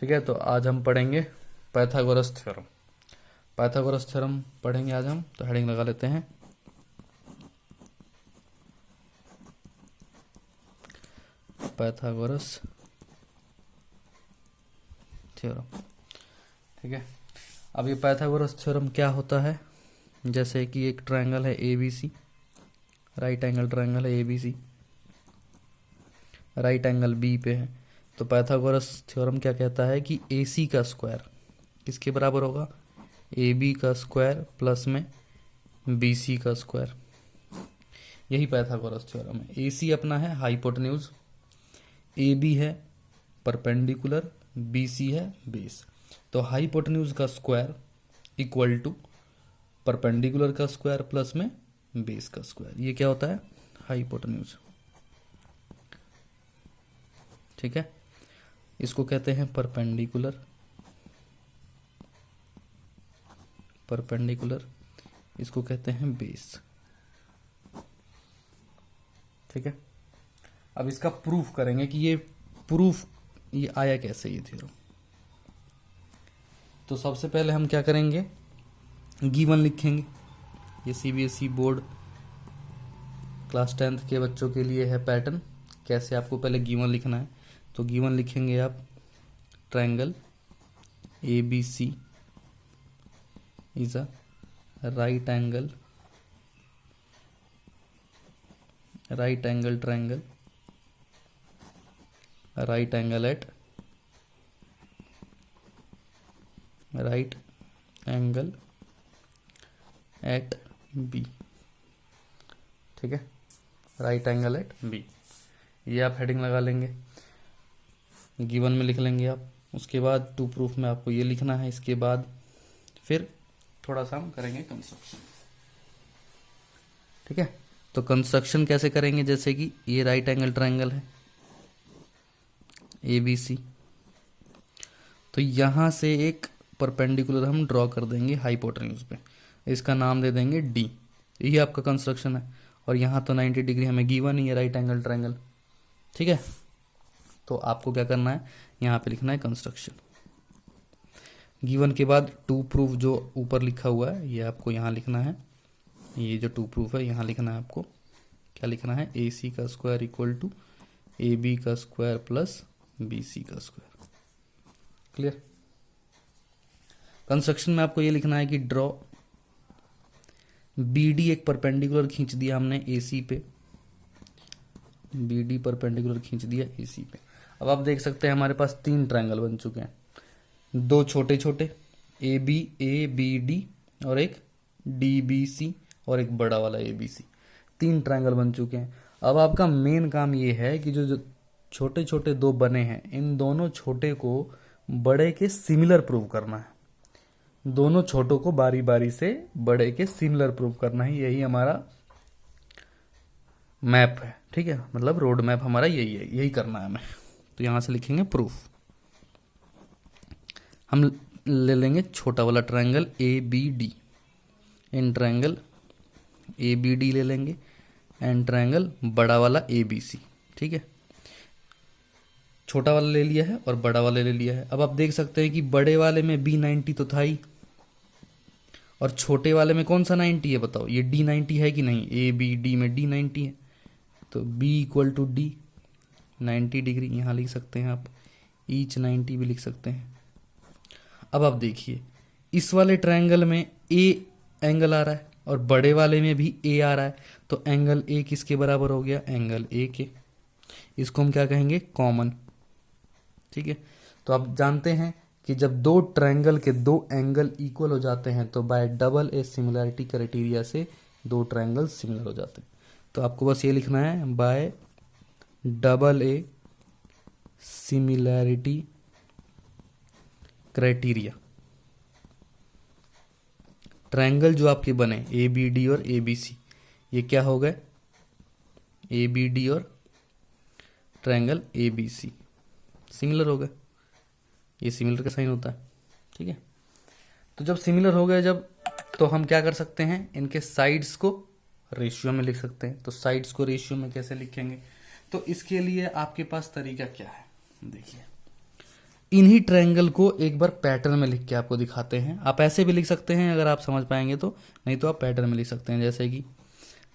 ठीक है, तो आज हम पढ़ेंगे पाइथागोरस थ्योरम। पाइथागोरस थ्योरम पढ़ेंगे आज हम, तो हेडिंग लगा लेते हैं पाइथागोरस थ्योरम। ठीक है, अब ये पाइथागोरस थ्योरम क्या होता है? जैसे कि एक ट्रायंगल है A B C, right angle triangle है A B C, right angle B पे है, तो पाइथागोरस थ्योरम क्या कहता है कि ए सी का स्क्वायर किसके बराबर होगा? ए बी का स्क्वायर प्लस में बी सी का स्क्वायर। यही पाइथागोरस थ्योरम है। ए सी अपना है हाइपोटेन्यूज, ए बी है परपेंडिकुलर, बी सी है बेस। तो हाइपोटेन्यूज का स्क्वायर इक्वल टू परपेंडिकुलर का स्क्वायर प्लस में बेस का स्क्वायर। ये क्या होता है? हाइपोटेन्यूज। ठीक है, इसको कहते हैं परपेंडिकुलर, इसको कहते हैं बेस। ठीक है, अब इसका प्रूफ करेंगे कि ये आया कैसे ये थ्योरम। तो सबसे पहले हम क्या करेंगे, गिवन लिखेंगे। ये सीबीएसई बोर्ड क्लास 10th के बच्चों के लिए है पैटर्न, कैसे आपको पहले गिवन लिखना है। तो गिवन लिखेंगे आप, triangle A B C is a right angle triangle, right angle at B. ठीक है, राइट एंगल एट बी, ये आप हेडिंग लगा लेंगे, गिवन में लिख लेंगे आप। उसके बाद टू प्रूफ में आपको ये लिखना है। इसके बाद फिर थोड़ा सा हम करेंगे कंस्ट्रक्शन। ठीक है, तो कंस्ट्रक्शन कैसे करेंगे? जैसे कि ये राइट एंगल ट्रायंगल है ए बी सी, तो यहां से एक परपेंडिकुलर हम ड्रॉ कर देंगे हाइपोटेन्यूज पे, इसका नाम दे देंगे डी। यही आपका कंस्ट्रक्शन है। और यहाँ तो 90 डिग्री हमें गिवन ही है राइट एंगल ट्रायंगल। ठीक है, तो आपको क्या करना है, यहाँ पे लिखना है कंस्ट्रक्शन। गिवन के बाद टू प्रूफ जो ऊपर लिखा हुआ है ये आपको यहाँ लिखना है। ये जो टू प्रूफ है यहाँ लिखना है आपको। क्या लिखना है? ए सी का square equal to A B का स्क्वायर प्लस बी सी का स्क्वायर। क्लियर? कंस्ट्रक्शन में आपको ये लिखना है कि ड्रॉ बी डी, एक परपेंडिकुलर खींच दिया हमने ए सी पे, बी डी परपेंडिकुलर खींच दिया ए सी पे। अब आप देख सकते हैं हमारे पास तीन ट्रायंगल बन चुके हैं, दो छोटे छोटे ए बी डी और एक डी बी सी और एक बड़ा वाला ए बी सी। तीन ट्रायंगल बन चुके हैं। अब आपका मेन काम ये है कि जो छोटे छोटे दो बने हैं, इन दोनों छोटे को बड़े के सिमिलर प्रूव करना है। दोनों छोटों को बारी बारी से बड़े के सिमिलर प्रूव करना है। यही हमारा मैप है। ठीक है, मतलब रोड मैप हमारा यही है, यही करना है हमें। तो यहां से लिखेंगे प्रूफ। हम ले लेंगे छोटा वाला triangle A B D, in triangle A B D ले लेंगे, एंड ट्रायंगल बड़ा वाला ए बी सी। ठीक है, छोटा वाला ले लिया है और बड़ा वाला ले लिया है। अब आप देख सकते हैं कि बड़े वाले में B90 तो था ही, और छोटे वाले में कौन सा 90 है बताओ? ये D90 है कि नहीं? ए बी डी में D90 है, तो B equal to D, 90 degree यहाँ लिख सकते हैं आप, ईच 90 भी लिख सकते हैं। अब आप देखिए, इस वाले ट्रायंगल में ए एंगल आ रहा है और बड़े वाले में भी ए आ रहा है, तो एंगल ए किसके बराबर हो गया? एंगल ए के। इसको हम क्या कहेंगे? कॉमन। ठीक है, तो आप जानते हैं कि जब दो ट्रायंगल के दो एंगल इक्वल हो जाते हैं तो bye double A similarity criteria से दो ट्रायंगल सिमिलर हो जाते हैं। तो आपको बस ये लिखना है, bye double A similarity criteria, triangle जो आपके बने ए बी डी और ए बी सी, ये क्या हो गए? ए बी डी और triangle A B C similar हो गए। ये सिमिलर का साइन होता है। ठीक है, तो जब सिमिलर हो गए जब, तो हम क्या कर सकते हैं, इनके साइड्स को रेशियो में लिख सकते हैं। तो साइड्स को रेशियो में कैसे लिखेंगे? तो इसके लिए आपके पास तरीका क्या है? देखिए, इन्हीं ट्रायंगल को एक बार पैटर्न में लिख के आपको दिखाते हैं। आप ऐसे भी लिख सकते हैं अगर आप समझ पाएंगे तो, नहीं तो आप पैटर्न में लिख सकते हैं। जैसे कि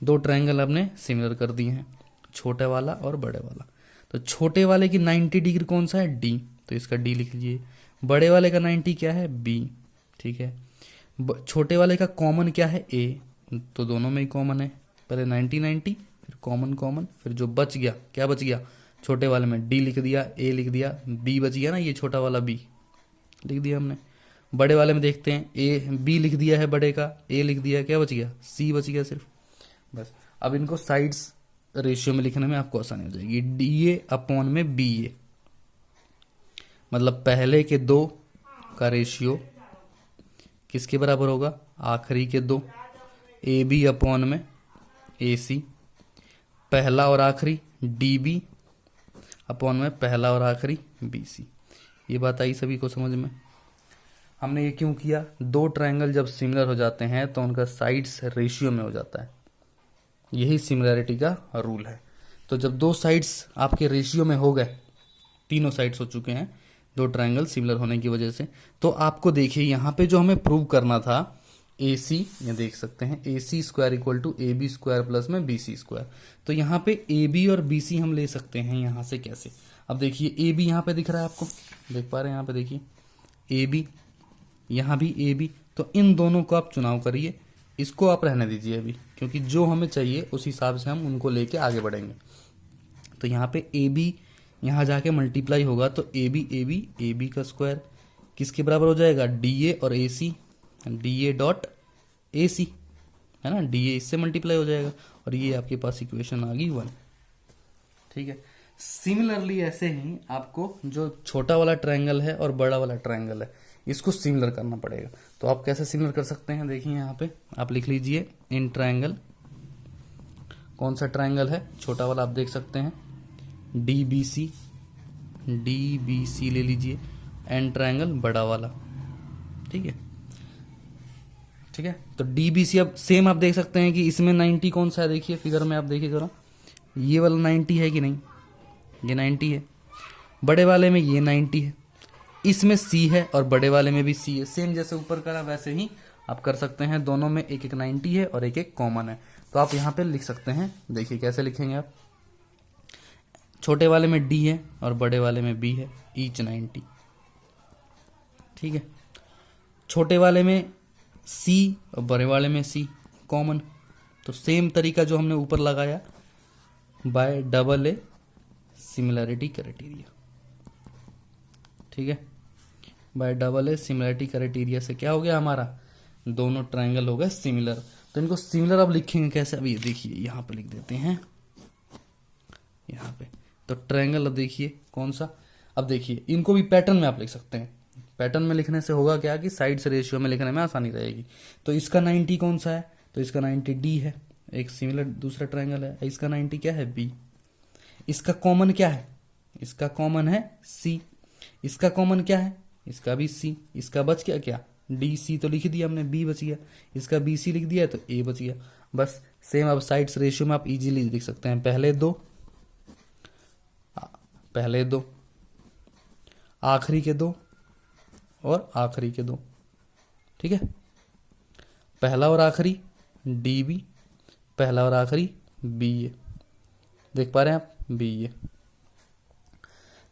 दो ट्रायंगल आपने सिमिलर कर दिए हैं, छोटे वाला और बड़े वाला। तो छोटे वाले की 90 डिग्री कौन सा है, डी, तो इसका डी लिख लीजिए। बड़े वाले का 90 क्या है, बी, ठीक है। छोटे वाले का कॉमन क्या है, ए, तो दोनों में ही कॉमन है। पहले 90 90, फिर कॉमन कॉमन, फिर जो बच गया, क्या बच गया, छोटे वाले में डी लिख दिया, ए लिख दिया, बी बच गया ना, ये छोटा वाला बी लिख दिया हमने। बड़े वाले में देखते हैं, ए बी लिख दिया है बड़े का, ए लिख दिया, क्या बच गया, सी बच गया सिर्फ, बस। अब इनको साइड्स रेशियो में लिखने में आपको आसानी हो जाएगी। डी ए अपॉन में बी ए, मतलब पहले के दो का रेशियो किसके बराबर होगा, आखिरी के दो, ए बी अपॉन में ए सी, पहला और आखिरी डी बी अपॉन में पहला और आखिरी बी सी। ये बात आई सभी को समझ में। हमने ये क्यों किया, दो ट्रायंगल जब सिमिलर हो जाते हैं तो उनका साइड्स रेशियो में हो जाता है, यही सिमिलैरिटी का रूल है। तो जब दो साइड्स आपके रेशियो में हो गए, तीनों साइड्स हो चुके हैं दो ट्रायंगल सिमिलर होने की वजह से, तो आपको देखिए यहाँ पे जो हमें प्रूव करना था, ए सी, ये देख सकते हैं, A C square equal to A B square plus में बी सी स्क्वायर। तो यहाँ पे ए बी और बी सी हम ले सकते हैं यहाँ से, कैसे, अब देखिए ए बी यहाँ पे दिख रहा है आपको, देख पा रहे हैं यहाँ पे, देखिए ए बी, यहाँ भी ए बी, तो इन दोनों को आप चुनाव करिए, इसको आप रहने दीजिए अभी, क्योंकि जो हमें चाहिए उस हिसाब से हम उनको लेके आगे बढ़ेंगे। तो यहाँ पे ए बी यहाँ जाके मल्टीप्लाई होगा, तो ए बी का स्क्वायर किसके बराबर हो जाएगा, डी ए और ए सी, डी ए डॉट ए सी, है ना, डी ए इससे मल्टीप्लाई हो जाएगा, और ये आपके पास इक्वेशन आ गई 1, ठीक है। सिमिलरली ऐसे ही आपको जो छोटा वाला ट्रायंगल है और बड़ा वाला ट्रायंगल है, इसको सिमिलर करना पड़ेगा। तो आप कैसे सिमिलर कर सकते हैं, देखिए यहाँ पे आप लिख लीजिए, इन ट्रायंगल, कौन सा ट्रायंगल है, छोटा वाला, आप देख सकते हैं डी बी सी ले लीजिए, एन ट्रायंगल बड़ा वाला, ठीक है, ठीक है। तो डी बी सी, अब सेम आप देख सकते हैं कि इसमें 90 कौन सा है, देखिए फिगर में आप देखिए जरा, ये वाला 90 है कि नहीं, ये 90 है, बड़े वाले में ये 90 है, इसमें सी है और बड़े वाले में भी सी है। सेम जैसे ऊपर करा वैसे ही आप कर सकते हैं, दोनों में एक एक 90 है और एक एक कॉमन है। तो आप यहाँ पे लिख सकते हैं, देखिए कैसे लिखेंगे आप, छोटे वाले में डी है और बड़े वाले में बी है, ईच 90, ठीक है। छोटे वाले में सी और बड़े वाले में सी कॉमन, तो सेम तरीका जो हमने ऊपर लगाया, bye double A similarity criteria, ठीक है। Bye double A similarity criteria से क्या हो गया, हमारा दोनों ट्रायंगल हो गए सिमिलर। तो इनको सिमिलर अब लिखेंगे कैसे, अब ये देखिए यहाँ पे लिख देते हैं, यहाँ पे तो ट्रायंगल, अब देखिए कौन सा, अब देखिए इनको भी पैटर्न में आप लिख सकते हैं। पैटर्न में लिखने से होगा क्या कि साइड से रेशियो में लिखने में आसानी रहेगी। तो इसका 90 कौन सा है, तो इसका 90 डी है, एक सिमिलर दूसरा ट्रायंगल है, इसका 90 क्या है, बी। इसका कॉमन क्या है, इसका कॉमन है सी, इसका कॉमन क्या है, इसका भी सी, इसका बच गया क्या, डी सी तो लिख दिया हमने, बी बच गया, इसका बी सी लिख दिया तो ए बच गया, बस। सेम अब साइड्स रेशियो में आप इजीली लिख सकते हैं, पहले दो, आखिरी के दो और आखिरी के दो, ठीक है। पहला और आखिरी डी बी, पहला और आखिरी बी ए, देख पा रहे हैं आप, बी ए।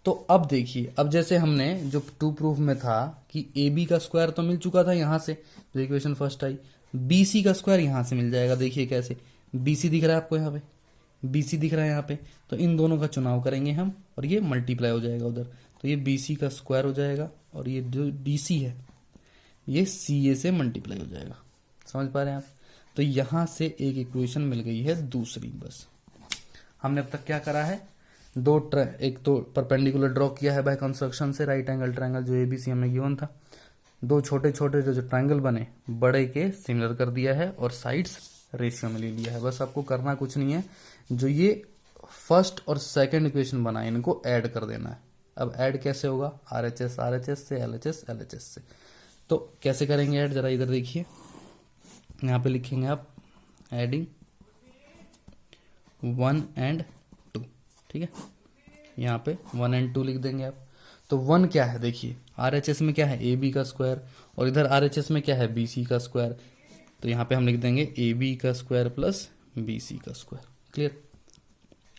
तो अब देखिए, अब जैसे हमने जो टू प्रूफ में था कि ए बी का स्क्वायर तो मिल चुका था यहाँ से, जो इक्वेशन फर्स्ट आई, बी सी का स्क्वायर यहाँ से मिल जाएगा। देखिए कैसे, बी सी दिख रहा है आपको यहाँ पे, बी सी दिख रहा है यहाँ पे, तो इन दोनों का चुनाव करेंगे हम और ये मल्टीप्लाई हो जाएगा उधर, तो ये बी सी का स्क्वायर हो जाएगा और ये जो डी सी है ये सी ए से मल्टीप्लाई हो जाएगा। समझ पा रहे हैं आप। तो यहाँ से एक इक्वेशन मिल गई है दूसरी। बस हमने अब तक क्या करा है, एक तो परपेंडिकुलर ड्रॉ किया है बाय कंस्ट्रक्शन से, राइट एंगल ट्रायंगल जो एबीसी हमें गिवन था, दो छोटे छोटे जो ट्रायंगल बने बड़े के सिमिलर कर दिया है और साइड्स रेशियो में ले लिया है। बस आपको करना कुछ नहीं है, जो ये फर्स्ट और सेकंड इक्वेशन बना है इनको ऐड कर देना है। अब ऐड कैसे होगा, आरएचएस आरएचएस से, एलएचएस एलएचएस से। तो कैसे करेंगे ऐड, जरा इधर देखिए, यहाँ पे लिखेंगे आप एडिंग 1 and 2, ठीक है, यहाँ पे 1 and 2 लिख देंगे आप। तो 1 क्या है देखिए, RHS में क्या है ए बी का स्क्वायर, और इधर RHS में क्या है बी सी का स्क्वायर। तो यहाँ पे हम लिख देंगे ए बी का स्क्वायर प्लस बी सी का स्क्वायर। क्लियर।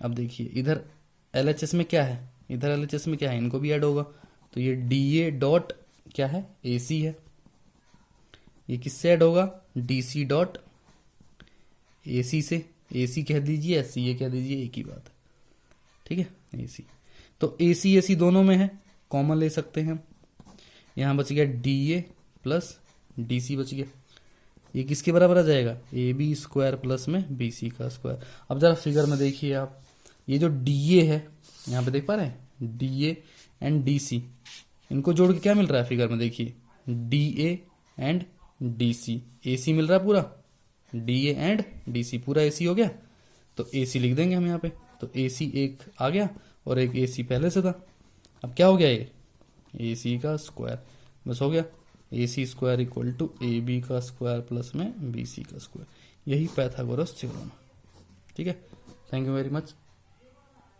अब देखिए इधर LHS में क्या है, इधर LHS में क्या है, इनको भी ऐड होगा। तो ये DA डॉट क्या है AC है, ये किससे ऐड होगा DC डॉट AC से। AC कह दीजिए SC ये कह दीजिए, एक ही बात है। ठीक है AC, तो AC AC दोनों में है, कॉमन ले सकते हैं हम। यहाँ बच गया DA प्लस DC बच गया, ये किसके बराबर आ जाएगा AB स्क्वायर प्लस में BC का स्क्वायर। अब जरा फिगर में देखिए आप, ये जो DA है यहाँ पे देख पा रहे हैं, DA एंड DC, इनको जोड़ के क्या मिल रहा है फिगर में देखिए, DA एंड DC, AC मिल रहा है पूरा, DA एंड DC पूरा AC हो गया। तो AC लिख देंगे हम यहाँ पे, तो AC एक आ गया और एक AC पहले से था। अब क्या हो गया ये AC का स्क्वायर, बस हो गया AC square equal to AB का स्क्वायर प्लस में BC का स्क्वायर। यही पाइथागोरस थ्योरम। ठीक है, थैंक यू वेरी मच।